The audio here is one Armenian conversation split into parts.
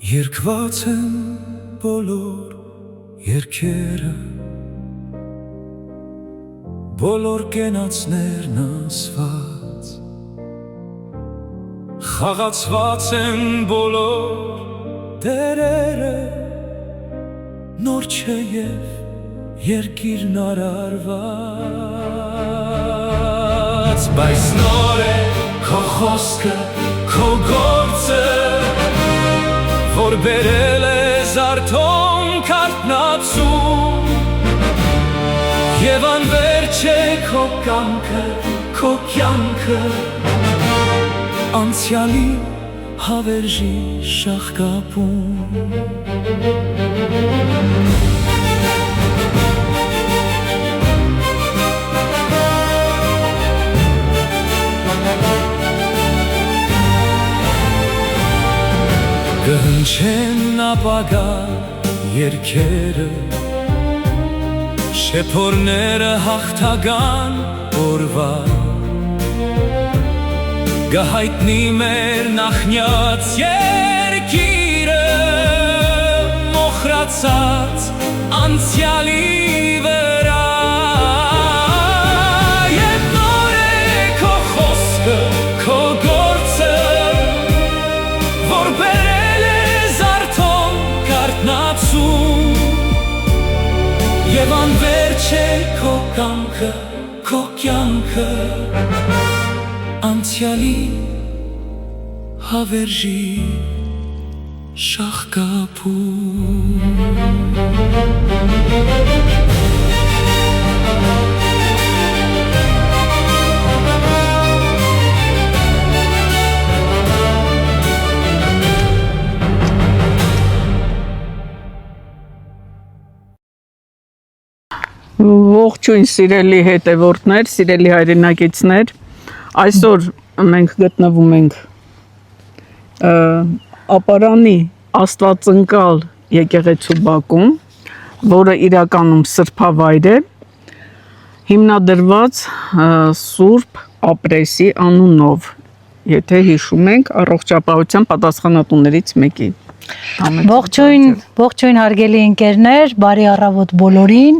Երկված են բոլոր երկերը Բոլոր կենացներն ասված Խաղացված են բոլոր դերերը Նոր չէ և երկիրն արարված Բայց նոր է քո խոսքը, քո գործը Որ բերել է զարթոն կարտնացում Եվ անվերջ է քո կամքը, քո կյանքը Անցյալի հավերժի շաղկապում Կհնչեն ապագա երկերը Շեփորները հաղթական օրվա Գահայտնի մեր նախնյաց երկիրը Մոխրացած անցյալի վրա Եվ նոր է քո խոսքը, քո գործը Որ բերել է զարթոն կարտնացում Եվ անվերջ է քո կամքը, քո կյանքը Անցյալի հավերժի շաղկապում Ողջույն սիրելի հետևորդներ, սիրելի հայրենակիցներ, այսօր մենք գտնվում ենք ապարանի աստվածընկալ եկեղեցու բակում, որը իրականում սրբավայր է, հիմնադրված Սուրբ Ապրեսի անունով, եթե հիշում ենք առողջապահության պատասխանատուներից մեկի։ Ողջույն հարգելի ընկերներ, բարի առավոտ բոլորին։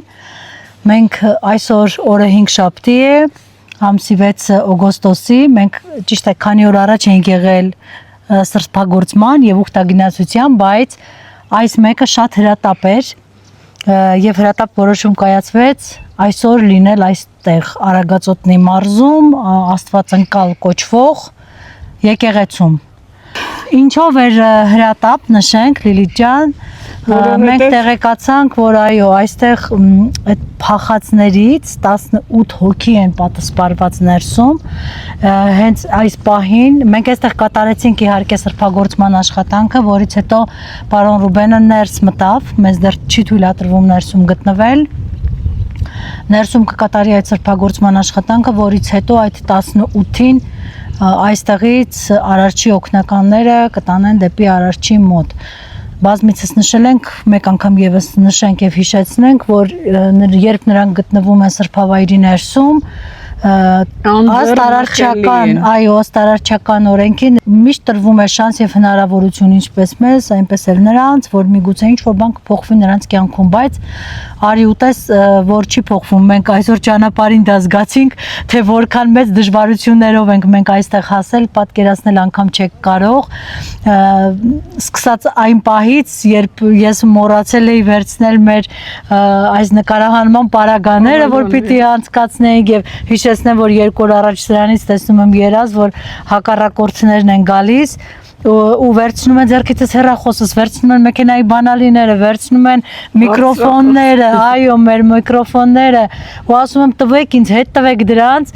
Մենք այսօր օրը 5 շաբթի է, ամսի 6 օգոստոսի, մենք ճիշտ է քանի օր առաջ ենք եղել սրբագործման եւ ուխտագնացության, բայց այս մեկը շատ հրատապ էր եւ հրատապ որոշում կայացվեց այսօր լինել այստեղ Արագածոտնի մարզում Աստվածընկալ կոչվող եկեղեցում։ Ինչով էր հրատապ, նշենք Լիլիթ ջան, մենք տեղեկացանք, որ այո, այստեղ այդ փախածներից 18 հոգի են պատասպարված ներսում, հենց այս պահին մենք այստեղ կատարեցինք իհարկե սրբագործման աշխատանքը, որից հետո պարոն Ռուբենը ներս մտավ, մեզ դեռ չի թույլատրվում ներսում գտնվել, ներսում կկատարի այդ սրբագործման աշխատանքը, որից հետո այդ 18-ին այստեղից արարչի օգնականները կտանեն դեպի արարչի մոտ։ Բազմիցս նշել ենք, մեկ անգամ եւս նշենք եւ հիշեցնենք, որ երբ նրանք գտնվում են սրբավայրի ներսում, ըստ արարչական օրենքին միշտ տրվում է շանս եւ հնարավորություն ինչպես մեզ, այնպես էլ նրանց, որ միգուցե ինչ-որ բան կփոխվի նրանց կյանքում, բայց արի ուտես, որ չի փոխվում։ Մենք այսօր ճանապարհին դա զգացինք, թե որքան մեծ դժվարություններով ենք մենք այստեղ հասել, պատկերացնել անգամ չեք կարող։ Սկսած այն պահից, երբ ես մոռացել էի վերցնել մեր այս նկարահանման պարագաները, որ պիտի անցկացնեինք եւ հիշեցնեմ, որ 2 օր առաջ սրանից տեսնում եմ երազ, որ հակառակորդներն են գալիս ու վերցնում են ձեռքիցս հեռախոսս, վերցնում են մեքենայի բանալիները, վերցնում են միկրոֆոնները, այո, մեր միկրոֆոնները, ու ասում եմ տվեք ինձ, հետ տվեք դրանց,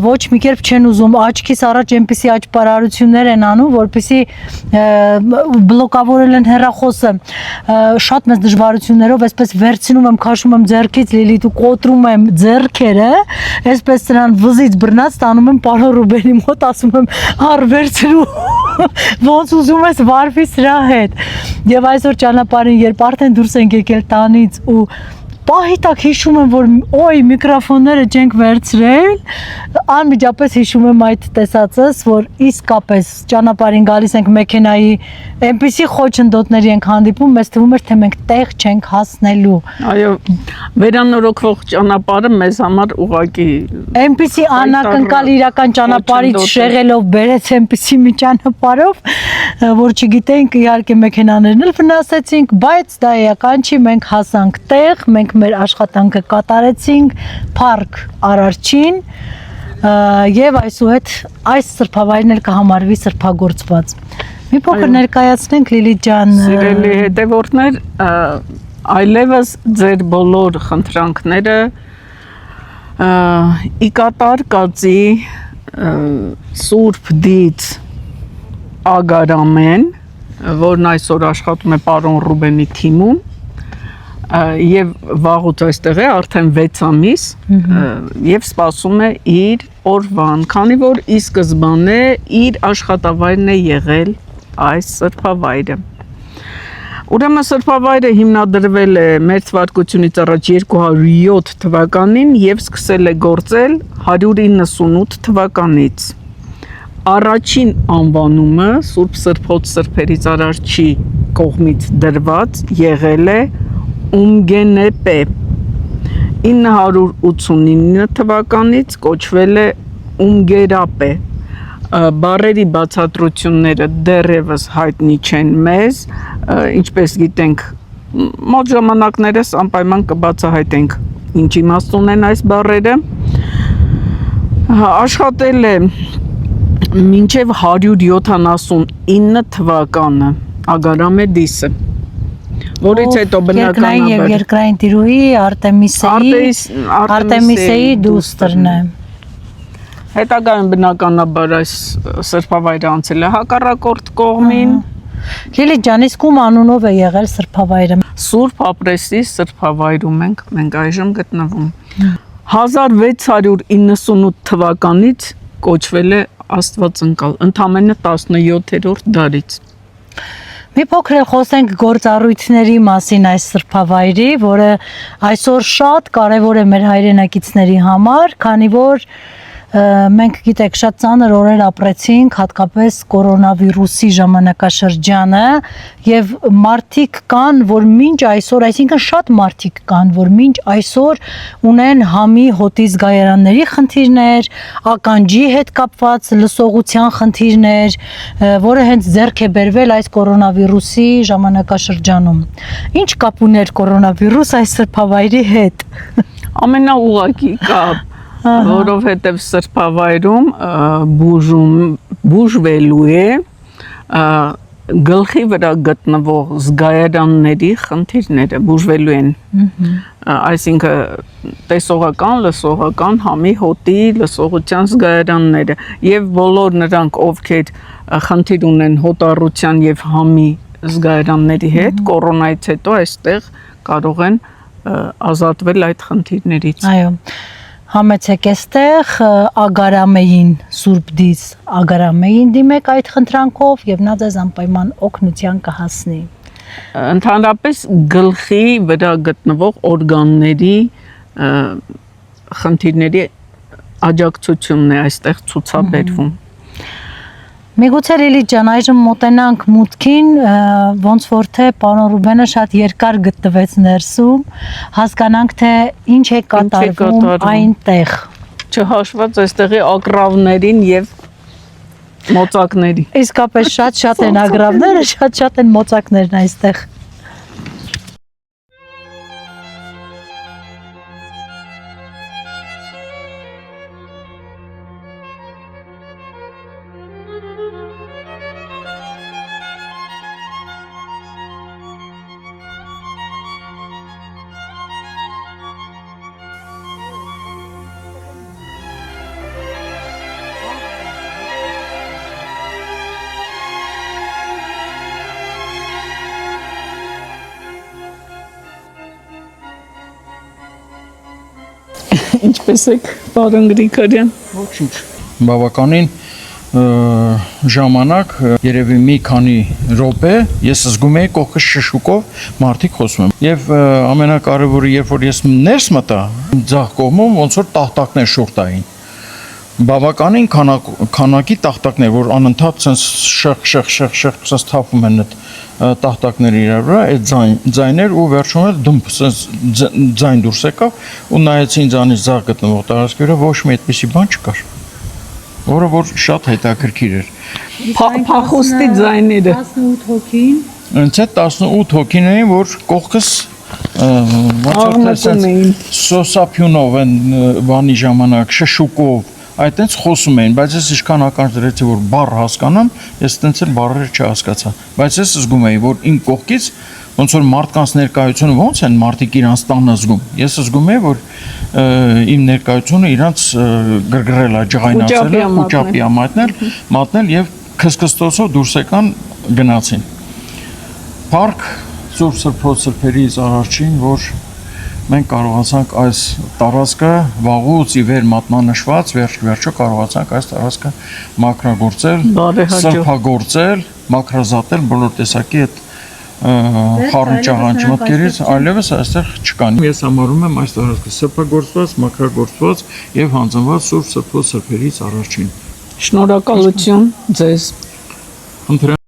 ոչ մի կերպ չեն ուզում, աչքիս առաջ այնպիսի աճպարարություններ են անում, որպեսզի բլոկավորել են հեռախոսը, շատ մեծ դժվարություններով, այսպես վերցնում եմ, քաշում եմ ձեռքից Լիլիթ ու կոտրում եմ ձեռքերը, այսպես նրան վզից բռնած տանում եմ պարոն Ռուբենի մոտ, ասում եմ, վերցրու ոնց ուզում ես վարվի սրա հետ։ Եվ այսօր ճանապարհին երբ արդեն դուրս ենք եկել տանից ու պահի տակ հիշում եմ, որ օй միկրոֆոնները չենք վերցրել, անմիջապես հիշում եմ այդ տեսածս, որ իսկապես ճանապարհին գալիս ենք մեքենայի, այնպիսի խոչընդոտների ենք հանդիպում, մեզ թվում էր, թե մենք տեղ չենք հասնելու։ Այո, վերանորոգվող ճանապարհը մեզ համար ուղղակի Այնպիսի անակնկալ իրական ճանապարհից շեղելով բերեց այնպիսի մի ճանապարհով, որ չգիտենք իհարկե մեքենաներն էլ վնասեցինք, բայց դա էական չի, մենք հասանք տեղ, մենք մեր աշխատանքը կատարեցինք, փառք Արարչին եւ այսուհետ այս սրբավայրն էլ կհամարվի սրբագործված։ Մի փոքր ներկայացնենք Լիլիթ ջան։ Սիրելի հետևորդներ, այլևս ձեր բոլոր խնդրանքները ի կատար կացի Սուրբ Դից Ագարամեն, որն այսօր աշխատում է պարոն Ռուբենի թիմում եւ վաղուց այստեղ է արդեն 6 ամիս եւ սպասում է իր օրվան, քանի որ ի սկզբանե իր աշխատավայրն է եղել այս սրբավայրը։ Ուրեմն սրբավայրը հիմնադրվել է մեր թվարկությունից առաջ 207 թվականին եւ սկսել է գործել 198 թվականից։ Առաջին անվանումը Սուրբ Սրբոց Սրբերից Արարչի կողմից դրված եղել է Ումգենեպե 989 թվականից կոչվել է Ումգերապե։ Բառերի բացատրությունները դեռևս հայտնի չեն մեզ, ինչպես գիտենք, մոտ ժամանակներս անպայման կբացահայտենք ինչ իմաստ ունեն այս բառերը։ Աշխատել է մինչև 179 թվականը Ագարամե Դիսը, որից հետո բնականաբար եւ երկրային տիրուհի Արտեմիսեի դուստրն է։ Հետագայում բնականաբար այս սրբավայրը անցել է հակառակորդ կողմին։ Լիլիթ ջան, իսկ ում անունով է եղել սրբավայրը։ Սուրբ Ապրեսի սրբավայրում մենք այժմ գտնվում։ 1698 թվականից կոչվել է Աստվածընկալ, ընդամենը 17-րդ դարից։ Մի փոքր էլ խոսենք գործառույթների մասին այս սրբավայրի, որը այսօր շատ կարևոր է մեր հայրենակիցների համար, քանի որ մենք գիտեք շատ ծանր օրեր ապրեցինք, հատկապես կորոնավիրուսի ժամանակաշրջանը, եւ մարդիկ կան, որ մինչ այսօր, այսինքն շատ մարդիկ կան, որ մինչ այսօր ունեն համի հոտի զգայարանների խնդիրներ, ականջի հետ կապված լսողության խնդիրներ, որը հենց ձեռք է բերվել այս կորոնավիրուսի ժամանակաշրջանում։ Ինչ կապ ուներ կորոնավիրուս այս սրբավայրի հետ։ Ամենաուղղակի կապ, որովհետև սրբավայրում բուժվելու է գլխի վրա գտնվող զգայարանների խնդիրները, բուժվելու են, այսինքն տեսողական, լսողական, համի հոտի, լսողության զգայարանները եւ բոլոր նրանք, ովքեր խնդիր ունեն հոտառության եւ համի զգայարանների հետ, կորոնայից հետո այստեղ կարող են ազատվել այդ խնդիրներից։ Այո։ Համեցեք այստեղ Ագարամեին, Սուրբ Դից Ագարամեին դիմեք այդ խնդրանքով եւ նա ձեզ անպայման օգնության կհասնի։ Ընդհանրապես գլխի վրա գտնվող օրգանների խնդիրների աջակցությունն է այստեղ ցուցաբերվում։ Միգուցե Լիլիթ ջան, այժմ մոտենանք մուտքին, ոնց որ թե պարոն Ռուբենը շատ երկար գտնվեց ներսում, հասկանանք թե ինչ է կատարվում այնտեղ։ Չհաշված այստեղի ագռավներին եւ մոծակների։ Իսկապես շատ են ագռավները, շատ են մոծակներն այստեղ։ Ինչպես եք, պարոն Գրիգորյան։ Ոչինչ, բավականին ժամանակ երևի մի քանի րոպե ես զգում էի կողքս շշուկով մարդիկ խոսում են եւ ամենակարևորը երբ որ ես ներս մտա ձախ կողմում ոնց որ տախտակներ շուրտային բավականին քանակի տախտակներ որ անընդհատ sense շղ sense թափում են այդ տախտակները իրար վրա այդ ձայներ ու վերջում էլ դումփ sense ձայն դուրս եկավ ու նայեցի ինձանից ձախ գտնվող տարածքի վրա ոչ մի այդպիսի բան չկար որը որ շատ հետաքրքիր էր Փախուստի ձայները 18 հոգին Ինձ հետ 18 հոգին էին, որ կողքս աղմկում էին սոսափյունով են բանի ժամանակ, շշուկով, այդտենց խոսում էին, բայց ես ինչքան ականջ դրեցի, որ բառ հասկանամ, ես այդտենց էլ բառերը չհասկացա, բայց ես զգում էի, որ իմ կողքից ոնց որ մարդկանց ներկայությունը ոնց են մարդիկ իրանց տանը զգում, ես զգում էի, որ իմ ներկայությունը իրանց գրգռել է, ջղայնացել է, ուճապի է մատնել եւ քսքստոցով դուրս եկան գնացին։ Փառք Սուրբ Սրբոց առաջին, որ մենք կարողացանք այս տարածքը վաղուց ի վեր մատնանշված, վերջո կարողացանք այս տարածքը մաքրագործել, սրբագործել, մաքրազատել բոլոր տեսակի այդ խառնճաղանճ մտքերից, այլևս այստեղ չկան։ Ես համարում եմ այս տարածքը սրբագործված, մաքրագործված եւ հանձնված Սուրբ Սրբոց առաջին։ Շնորհակալություն ձեզ Խնդրեմ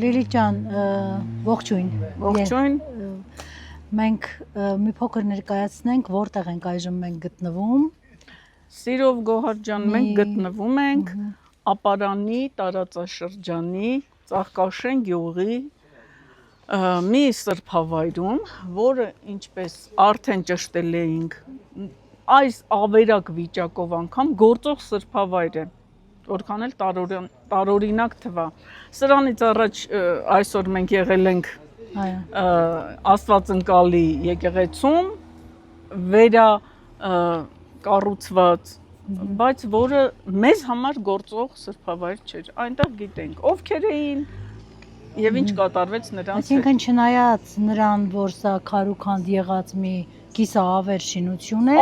Լիլիթ ջան, ողջույն։ Ողջույն Մենք մի փոքր ներկայացնենք, որտեղ ենք այժմ մենք գտնվում։ Սիրով Գոհար ջան, մենք գտնվում ենք Ապարանի տարածաշրջանի Ծաղկաշեն գյուղի մի սրբավայրում, որը ինչպես արդեն ճշտել էինք, այս ավերակ վիճակով անգամ գործող սրբավայր է, որքան էլ տարօրինակ թվա։ Սրանից առաջ այսօր մենք եղել ենք Աստվածընկալի եկեղեցում, կառուցված, բայց որը մեզ համար գործող սրբավայր չէր։ Այնտեղ գիտենք ովքեր էին եւ ինչ կատարվեց նրանց հետ։ Այսինքն չնայած նրան, որ սա քարուքանդ եղած մի կիսաավեր շինություն է,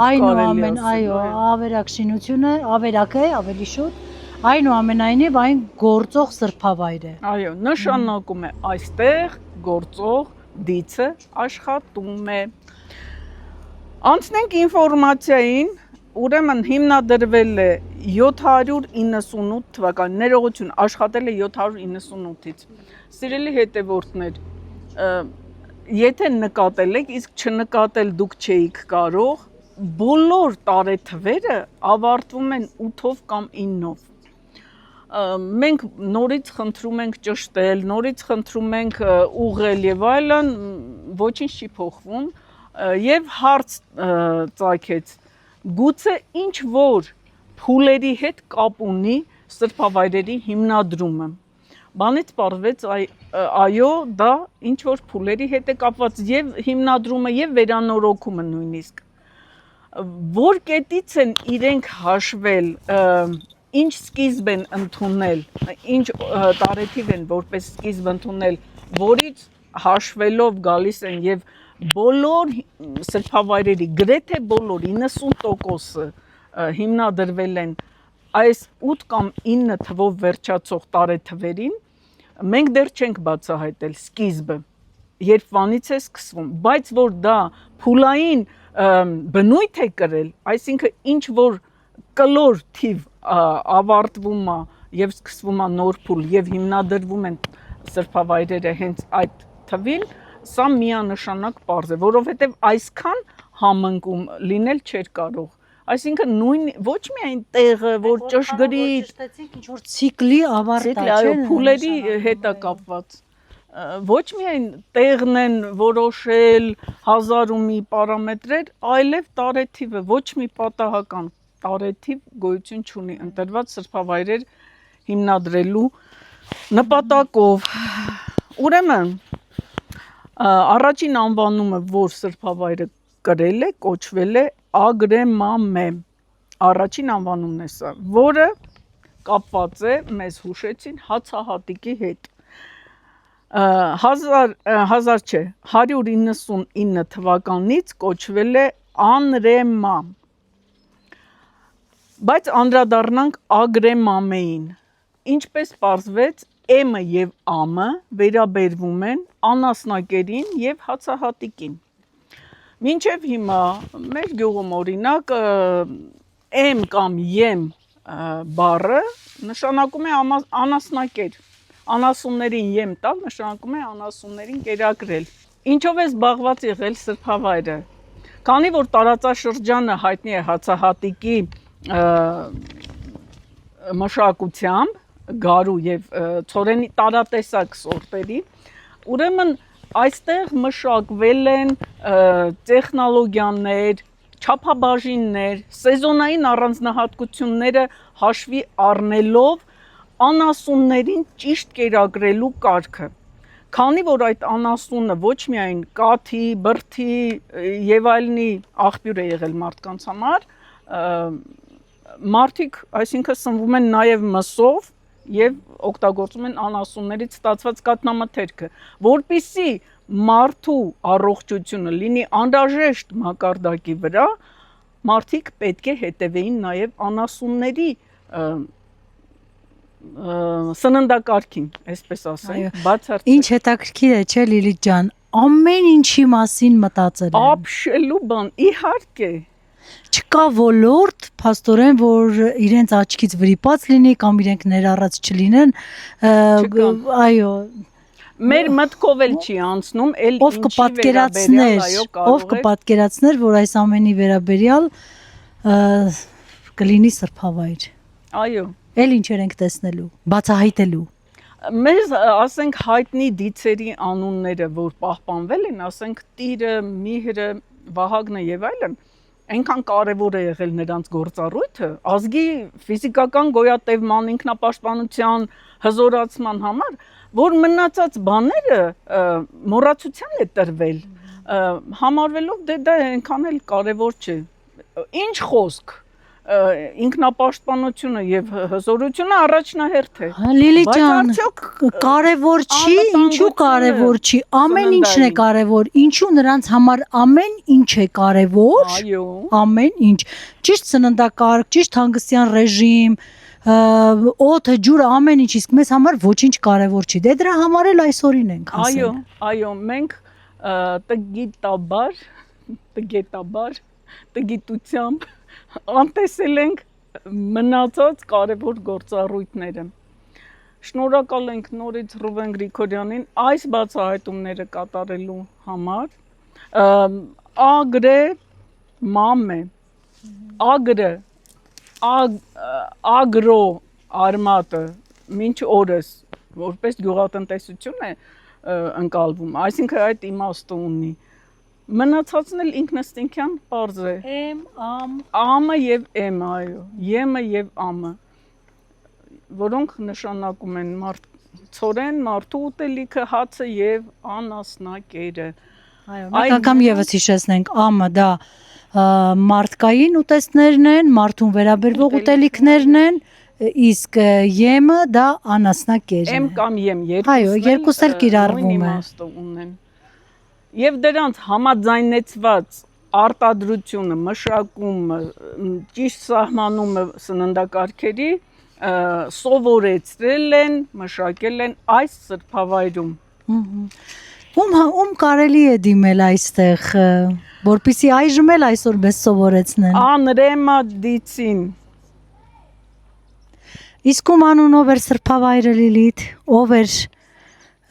այնուամենայնիվ, այո, ավերակ շինություն է, ավերակ է, ավելի շուտ, այնուամենայնիվ այն գործող սրբավայր է։ Այո, նշանակում է այստեղ գործող դիցը աշխատում է։ Անցնենք ինֆորմացիային, ուրեմն հիմնադրվել է 798 թվական ներողություն աշխատել է 798-ից։ Սիրելի հետևորդներ, եթե նկատել եք, իսկ չնկատել դուք չէիք կարող, բոլոր տարեթվերը ավարտվում են 8-ով կամ 9-ով։ Մենք նորից խնդրում ենք ճշտել, նորից խնդրում ենք ուղղել եւ այլն, ոչինչ չի փոխվում եւ հարց ծագեց գուցե ինչ որ փուլերի հետ կապ ունի սրբավայրերի հիմնադրումը։ Բանից պարզվեց այո, դա ինչ որ փուլերի հետ է կապված եւ հիմնադրումը եւ վերանորոգումը նույնիսկ։ Որ կետից են իրենք հաշվել, ինչ սկիզբ են ընդունել, ինչ տարեթիվ են որպես սկիզբ ընդունել, որից հաշվելով գալիս են եւ բոլոր սրբավայրերի գրեթե բոլոր 90%-ը հիմնադրվել են այս 8 կամ 9 թվով վերջացող տարեթվերին, մենք դեռ չենք բացահայտել սկիզբը, երբ վանից է սկսվում, բայց որ դա փուլային բնույթ է կրել, այսինքն ինչ որ կլոր թիվ ավարտվում է եւ սկսվում է նոր փուլ եւ հիմնադրվում են սրբավայրերը հենց այդ թվին, սա միանշանակ պարզ է, որովհետեւ այսքան համընկում լինել չէր կարող։ Այսինքն նույն ոչ միայն տեղը, որ ճշգրիտ ինչ որ ցիկլի ավարտա, այո, փուլերի հետ է կապված։ Ոչ միայն տեղն են որոշել հազար ու մի պարամետրեր, այլև տարեթիվը, ոչ մի պատահական տարեթիվ գոյություն չունի ընտրված սրբավայրեր հիմնադրելու նպատակով։ Ուրեմն առաջին անվանումը, որ սրբավայրը կրել է, կոչվել է Ագրեմամե, առաջին անվանումն է սա, որը կապված է, մեզ հուշեցին, հացահատիկի հետ։ 199 թվականից կոչվել է Անրեմա, բայց անդրադառնանք Ագրեմամեին, ինչպես պարզվեց, M-ը և A-ը վերաբերվում են անասնակերին և հացահատիկին։ Մինչև հիմա մեր գյուղում օրինակ M կամ եմ բառը նշանակում է անասնակեր, անասուններին եմ տալ նշանակում է անասուններին կերակրել։ Ինչով է զբաղված եղել սրբավայրը, քանի որ տարածաշրջանը հայտնի է հացահատիկի մշակությամբ, գարու և ցորենի տարատեսակ սորտերի, ուրեմն այստեղ մշակվել են տեխնոլոգիաներ, չափաբաժիններ, սեզոնային առանձնահատկությունները հաշվի առնելով անասուններին ճիշտ կերակրելու կարգը։ Քանի որ այդ անասունը ոչ միայն կաթի, բրդի եւ այլնի աղբյուր է եղել մարդկանց համար, մարդիկ, այսինքն սնվում են նաեւ մսով եւ օգտագործում են անասուններից ստացված կաթնամթերքը, որպիսի մարդու առողջությունը լինի անհրաժեշտ մակարդակի վրա, մարդիկ պետք է հետևեին նաեւ անասունների սննդակարգին, այսպես ասենք, բացարձակ։ Ինչ հետաքրքիր է, չէ՞ Լիլիթ ջան, ամեն ինչի մասին մտածել են։ Ապշելու բան, իհարկե։ Չկա ոլորտ, փաստորեն, որ իրենց աչքից վրիպած լինի կամ իրենք ներառած չլինեն, այո։ Մեր մտքով էլ չի անցնում, էլ ով կպատկերացներ, որ այս ամենի վերաբերյալ կլինի սրբավայր։ Այո։ Էլ ինչեր ենք տեսնելու, բացահայտելու։ Մեզ ասենք հայտնի դիցերի անունները, որ պահպանվել են, ասենք Տիրը, Միհրը, Վահագնը եւ այլն, այնքան կարևոր է եղել նրանց գործառույթը ազգի ֆիզիկական գոյատևման, ինքնապաշտպանության, հզորացման համար, որ մնացած բաները մոռացության է տրվել, համարվելով դա այնքան էլ կարևոր չէ։ Ինչ խոսք, ինքնապաշտպանությունը եւ հզորությունը առաջնահերթ է։ Լիլիթ ջան, կարևոր չի, ինչու կարևոր չի, ամեն ինչն է կարևոր, ինչու նրանց համար ամեն ինչ է կարևոր, այո, ամեն ինչ, ճիշտ սննդակարգ, ճիշտ հանգստյան ռեժիմ, օդը, ջուրը, ամեն ինչ, իսկ մեզ համար ոչինչ կարևոր չի։ Դե դրա համար էլ այսօրին ենք ասել։ Այո, մենք տգիտաբար, տգիտությամբ անտեսել ենք մնացած կարևոր գործառույթները։ Շնորհակալ ենք նորից Ռուբեն Գրիգորյանին այս բացահայտումները կատարելու համար։ Ագրե մամե, ագրո արմատը մինչ օրս որպես գյուղատնտեսություն է ընկալվում, այսինքն այդ իմաստը ունի։ Մնացածն էլ ինքնըստինքյան պարզ է։ Ամը եւ էմը, այո, եմը եւ ամը, որոնք նշանակում են ցորեն, մարդու ուտելիքը, հացը եւ անասնակերը։ Այո, մեկ անգամ եւս հիշեցնենք, ամը դա մարդկային ուտեստներն են, մարդուն վերաբերվող ուտելիքներն են, իսկ եմը դա անասնակերն է։ Էմ կամ եմ, երկուսն էլ կիրառվում են։ Եվ դրանց համաձայնեցված արտադրությունը, մշակումը, ճիշտ սահմանումը սննդակարգերի սովորեցրել են, մշակել են այս սրբավայրում։ Ում կարելի է դիմել այստեղ, որպեսզի այժմ էլ այսօր մեզ սովորեցնեն։ Անրեմա դիցին։ Իսկ ում անունով էր սրբավայրը Լիլիթ, ով էր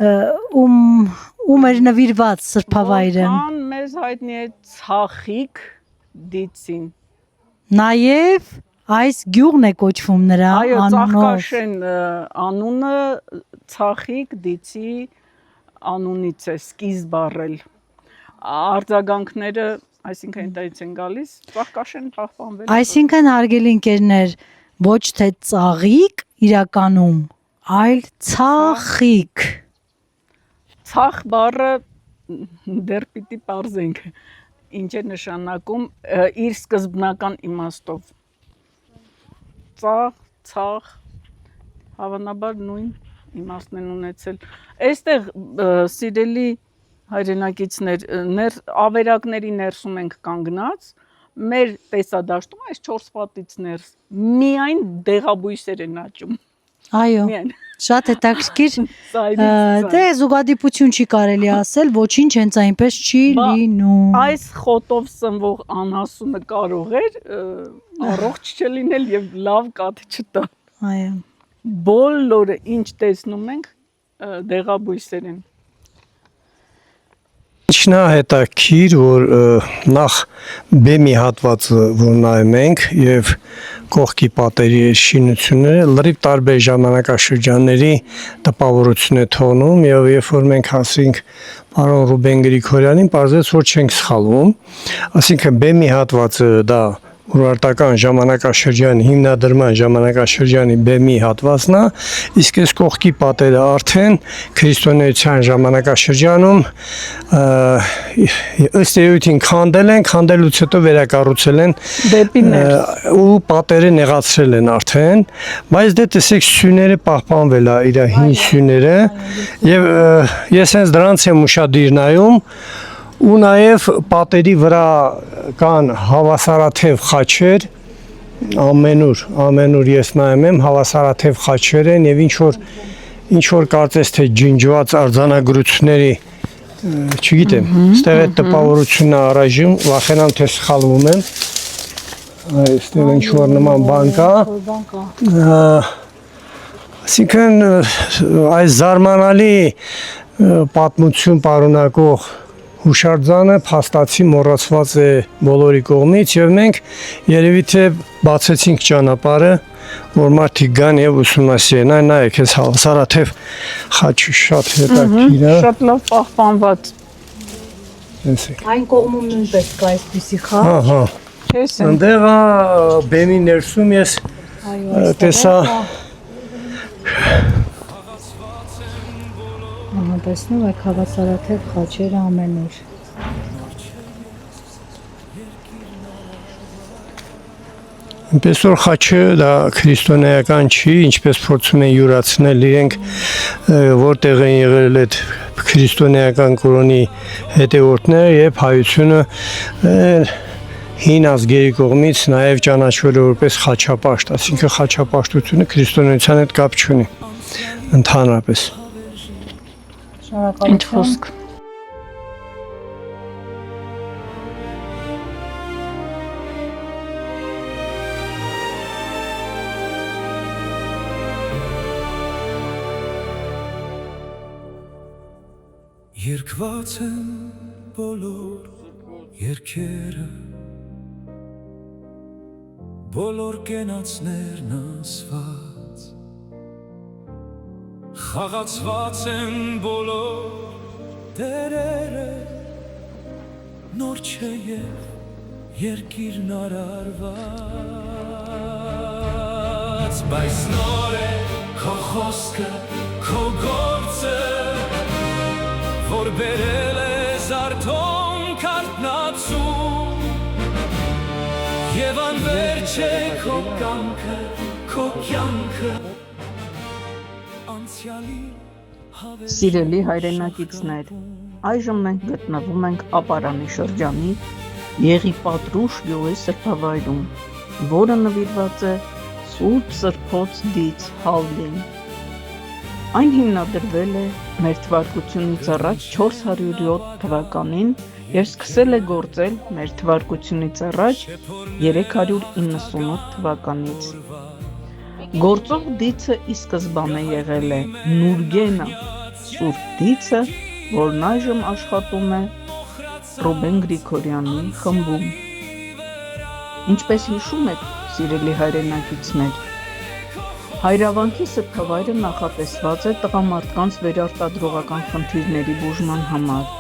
ում էր նվիրված սրբավայրը։ Որքան մեզ հայտնի է Ցախիկ դիցին։ Նաև այս գյուղն է կոչվում նրա անունով։ Այո, Ծաղկաշեն անունը Ցախիկ դիցի անունից է սկիզբ առել։ Արձագանքները, այսինքն այնտեղից են գալիս, Ծաղկաշեն պահպանվել։ Այսինքն հարգելի ընկերներ, ոչ թե ծաղիկ իրականում, այլ ցախիկ։ Ցախ բառը դեռ պիտի պարզենք, ինչ է նշանակում իր սկզբնական իմաստով։ Ցախ, հավանաբար նույն իմաստն են ունեցել։ Այստեղ սիրելի հայրենակիցներ, ավերակների ներսում ենք կանգնած, մեր տեսադաշտում այս 4 պատից ներս միայն դեղաբույսեր են աճում։ Այո, շատ հետաքրքիր, դե զուգադիպություն չի կարելի ասել, ոչինչ հենց այնպես չի լինում։ Այս խոտով սնվող անհասունը կարող էր առողջ չլինել եւ լավ կաթ չտա։ Այո։ Բոլորը ինչ տեսնում ենք դեղաբույսեր են։ Ինչն է հետաքրքիր, որ նախ բեմի հատվածը որ նայում ենք եւ կողքի պատերի շինությունները լրիվ տարբեր ժամանակաշրջանների տպավորություն է թողնում եւ երբ որ մենք հասինք պարոն Ռուբեն Գրիգորյանին, պարզեց որ չենք սխալվում, ասինքն բեմի հատվածը դա ուրարտական ժամանակաշրջանի հիմնադրման ժամանակաշրջանի բեմի հատվածն է, իսկ այս կողքի պատերը արդեն քրիստոնեության ժամանակաշրջանում ըստ էության քանդել են, քանդելուց հետո վերակառուցել են դեպի ներս ու պատերը նեղացրել են արդեն, բայց դե տեսեք սյուները պահպանվել է իր հին սյուները եւ ես հենց դրանց եմ ուշադիր նայում ու նաև պատերի վրա կան հավասարաթև խաչեր, ամենուր ես նայում եմ, հավասարաթև խաչեր են եւ ինչ որ կարծես թե ջնջված արձանագրությունների, չգիտեմ, այստեղ այդ տպավորությունն է առայժմ, վախենամ թե սխալվում եմ, այստեղ ինչ որ նման բան կա, այսինքն այս զարմանալի պատմություն պարունակող հուշարձանը փաստացի մոռացված է բոլորի կողմից եւ մենք երևի թե բացեցինք ճանապարհը որ մարդիկ գան եւ ուսումնասիրեն այն նայեք այս հավասարաթև խաչի շատ հետաքրքիր է շատ լավ պահպանված տեսեք Այն կողմում նույնպես կա այսպիսի խաչ ահա այնտեղ բեմի ներսում ես տեսա տեսնում եք հավասարաթև խաչերը ամենուր։ Այնպես որ խաչը դա քրիստոնեական չի, ինչպես փորձում են յուրացնել իրենք որտեղ են եղել այդ քրիստոնեական կրոնի հետևորդները եւ հայությունը հին ազգերի կողմից նաև ճանաչվել է որպես խաչապաշտ, այսինքն խաչապաշտությունը քրիստոնեության հետ կապ չունի ընդհանրապես։ Ինչ խոսք։ երգված են բոլոր երգերը բոլոր կենացներն ասված խաղացված են բոլոր դերերը նոր չէ և երկիրն արարված բայց նոր է քո խոսքը քո գործը որ բերել է զարթոն կարտնացում Եվ անվերջ է քո կամքը, քո կյանքը անցյալի Սիրելի հայրենակիցներ, այժմ մենք գտնվում ենք Ապարանի շրջանի Եղիպատրուշ գյուղի սրբավայրում, որը նվիրված է Սուրբ Սրբոց դից Հալլին։ Այն հիմնադրվել է մեր թվարկությունից առաջ 407 թվականին և սկսել է գործել մեր թվարկությունից առաջ 398 թվականից։ Գործող դիցը ի սկզբանե եղել է Նուրգենա Սուրբ դիցը, որն այժմ աշխատում է Ռուբեն Գրիգորյանի խմբում։ Ինչպես հիշում եք, սիրելի հայրենակիցներ, Հայրավանքի սրբավայրը նախատեսված է տղամարդկանց վերարտադրողական խնդիրների բուժման համար,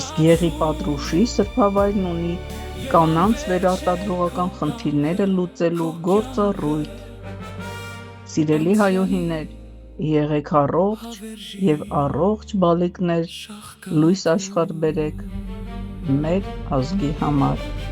իսկ Եղիպատրուշի սրբավայրն ունի կանանց վերարտադրողական խնդիրները լուծելու գործառույթ։ Սիրելի հայոհիներ, եղեք առողջ և առողջ բալիկներ, լույս աշխարհ բերեք մեր ազգի համար։